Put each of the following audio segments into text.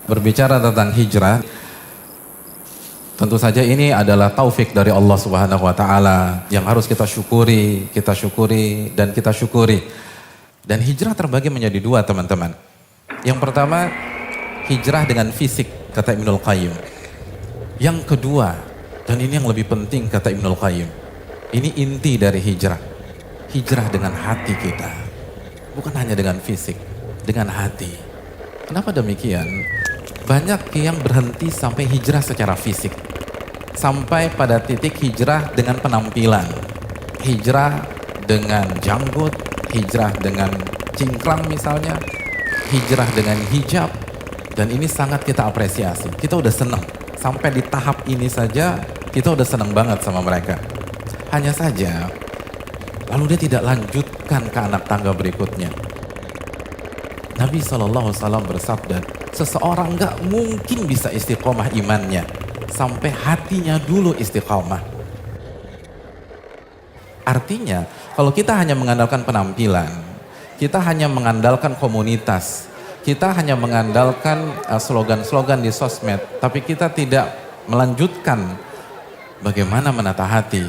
Berbicara tentang hijrah, tentu saja ini adalah taufik dari Allah Subhanahu wa taala yang harus kita syukuri dan kita syukuri. Dan hijrah terbagi menjadi dua, teman-teman. Yang pertama, hijrah dengan fisik, kata Ibnul Qayyim. Yang kedua, dan ini yang lebih penting, kata Ibnul Qayyim, ini inti dari hijrah. Hijrah dengan hati kita. Bukan hanya dengan fisik, dengan hati. Kenapa demikian? Banyak yang berhenti sampai hijrah secara fisik. Sampai pada titik hijrah dengan penampilan. Hijrah dengan janggut, hijrah dengan cingkrang misalnya, hijrah dengan hijab. Dan ini sangat kita apresiasi. Kita udah senang. Sampai di tahap ini saja, kita udah senang banget sama mereka. Hanya saja, lalu dia tidak lanjutkan ke anak tangga berikutnya. Nabi SAW bersabda, seseorang gak mungkin bisa istiqomah imannya sampai hatinya dulu istiqomah. Artinya, kalau kita hanya mengandalkan penampilan, kita hanya mengandalkan komunitas, kita hanya mengandalkan slogan-slogan di sosmed, tapi kita tidak melanjutkan bagaimana menata hati.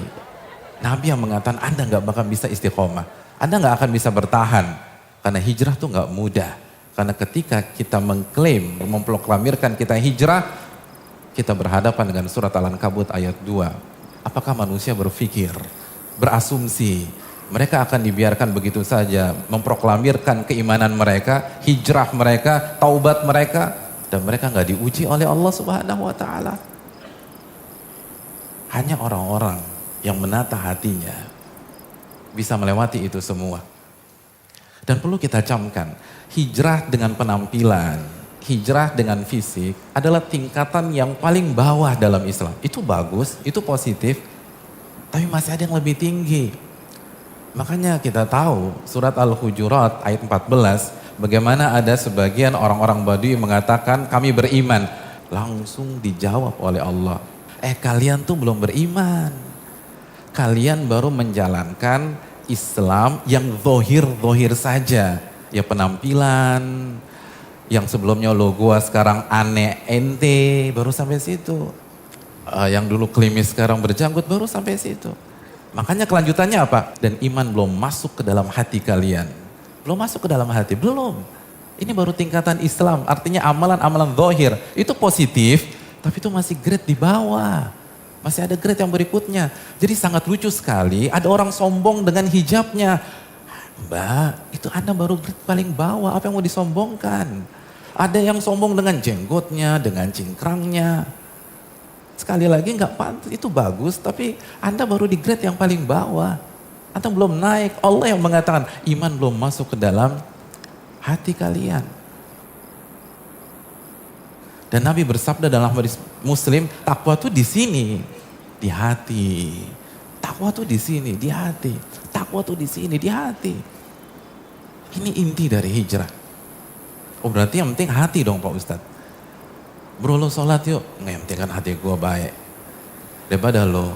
Nabi yang mengatakan, Anda gak bakal bisa istiqomah, Anda gak akan bisa bertahan. Karena hijrah tuh gak mudah. Karena ketika kita mengklaim, memproklamirkan kita hijrah, kita berhadapan dengan surat Al-Ankabut ayat 2. Apakah manusia berpikir, berasumsi, mereka akan dibiarkan begitu saja memproklamirkan keimanan mereka, hijrah mereka, taubat mereka, dan mereka gak diuji oleh Allah Subhanahu wa taala. Hanya orang-orang yang menata hatinya bisa melewati itu semua. Dan perlu kita camkan, hijrah dengan penampilan, hijrah dengan fisik adalah tingkatan yang paling bawah dalam Islam. Itu bagus, itu positif, tapi masih ada yang lebih tinggi. Makanya kita tahu surat Al-Hujurat ayat 14, bagaimana ada sebagian orang-orang Badui mengatakan kami beriman. Langsung dijawab oleh Allah, kalian tuh belum beriman. Kalian baru menjalankan Islam yang zohir saja. Ya penampilan, yang sebelumnya lo gua sekarang aneh ente, baru sampai situ. Yang dulu klimis sekarang berjanggut, baru sampai situ. Makanya kelanjutannya apa? Dan iman belum masuk ke dalam hati kalian. Belum masuk ke dalam hati, belum. Ini baru tingkatan Islam, artinya amalan-amalan zohir. Itu positif, tapi itu masih grade di bawah. Masih ada grade yang berikutnya. Jadi sangat lucu sekali, ada orang sombong dengan hijabnya. Mbak, itu Anda baru grade paling bawah, apa yang mau disombongkan? Ada yang sombong dengan jenggotnya, dengan cingkrangnya. Sekali lagi nggak pantas, itu bagus, tapi Anda baru di grade yang paling bawah. Anda belum naik, Allah yang mengatakan iman belum masuk ke dalam hati kalian. Dan Nabi bersabda dalam hadis Muslim, takwa tuh di sini, di hati. Takwa tuh di sini, di hati. Takwa tuh di sini, di hati. Ini inti dari hijrah. Oh berarti yang penting hati dong Pak Ustadz. Bro lo sholat yuk, nggak yang penting kan hati gue baik. Daripada lo,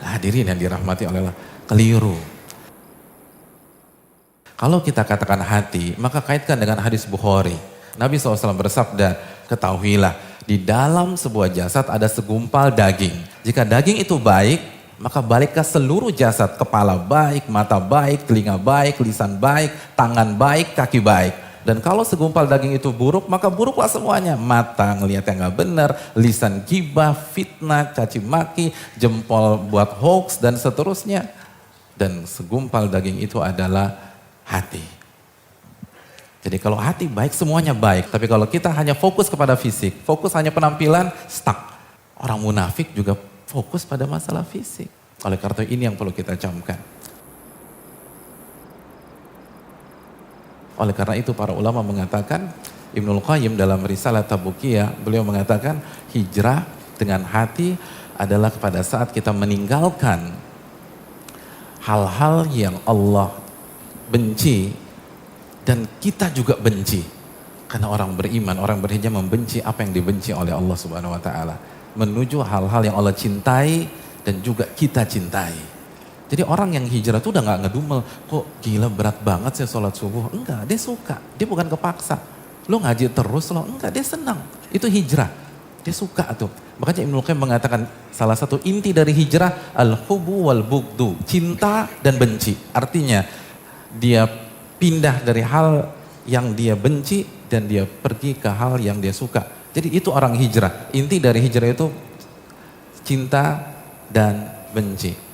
hadirin yang dirahmati oleh Allah, keliru. Kalau kita katakan hati, maka kaitkan dengan hadis Bukhari. Nabi SAW bersabda, ketahuilah di dalam sebuah jasad ada segumpal daging. Jika daging itu baik, maka baliklah seluruh jasad. Kepala baik, mata baik, telinga baik, lisan baik, tangan baik, kaki baik. Dan kalau segumpal daging itu buruk, maka buruklah semuanya. Mata ngelihat yang gak benar, lisan gibah, fitnah, caci maki, jempol buat hoax dan seterusnya. Dan segumpal daging itu adalah hati. Jadi kalau hati baik, semuanya baik. Tapi kalau kita hanya fokus kepada fisik, fokus hanya penampilan, stuck. Orang munafik juga fokus pada masalah fisik. Oleh karena ini yang perlu kita camkan. Oleh karena itu para ulama mengatakan, Ibnul Qayyim dalam Risalah Tabukiyah, beliau mengatakan hijrah dengan hati adalah pada saat kita meninggalkan hal-hal yang Allah benci, dan kita juga benci. Karena orang beriman, orang berhijrah membenci apa yang dibenci oleh Allah Subhanahu wa taala. Menuju hal-hal yang Allah cintai dan juga kita cintai. Jadi orang yang hijrah itu udah gak ngedumel, kok gila berat banget sih sholat subuh. Enggak, dia suka, dia bukan kepaksa. lo ngaji terus lo, enggak, dia senang. Itu hijrah, dia suka tuh. Makanya Ibnu Qayyim mengatakan salah satu inti dari hijrah al-hubbu wal bugdu, cinta dan benci. Artinya dia pindah dari hal yang dia benci dan dia pergi ke hal yang dia suka. Jadi itu orang hijrah. Inti dari hijrah itu cinta dan benci.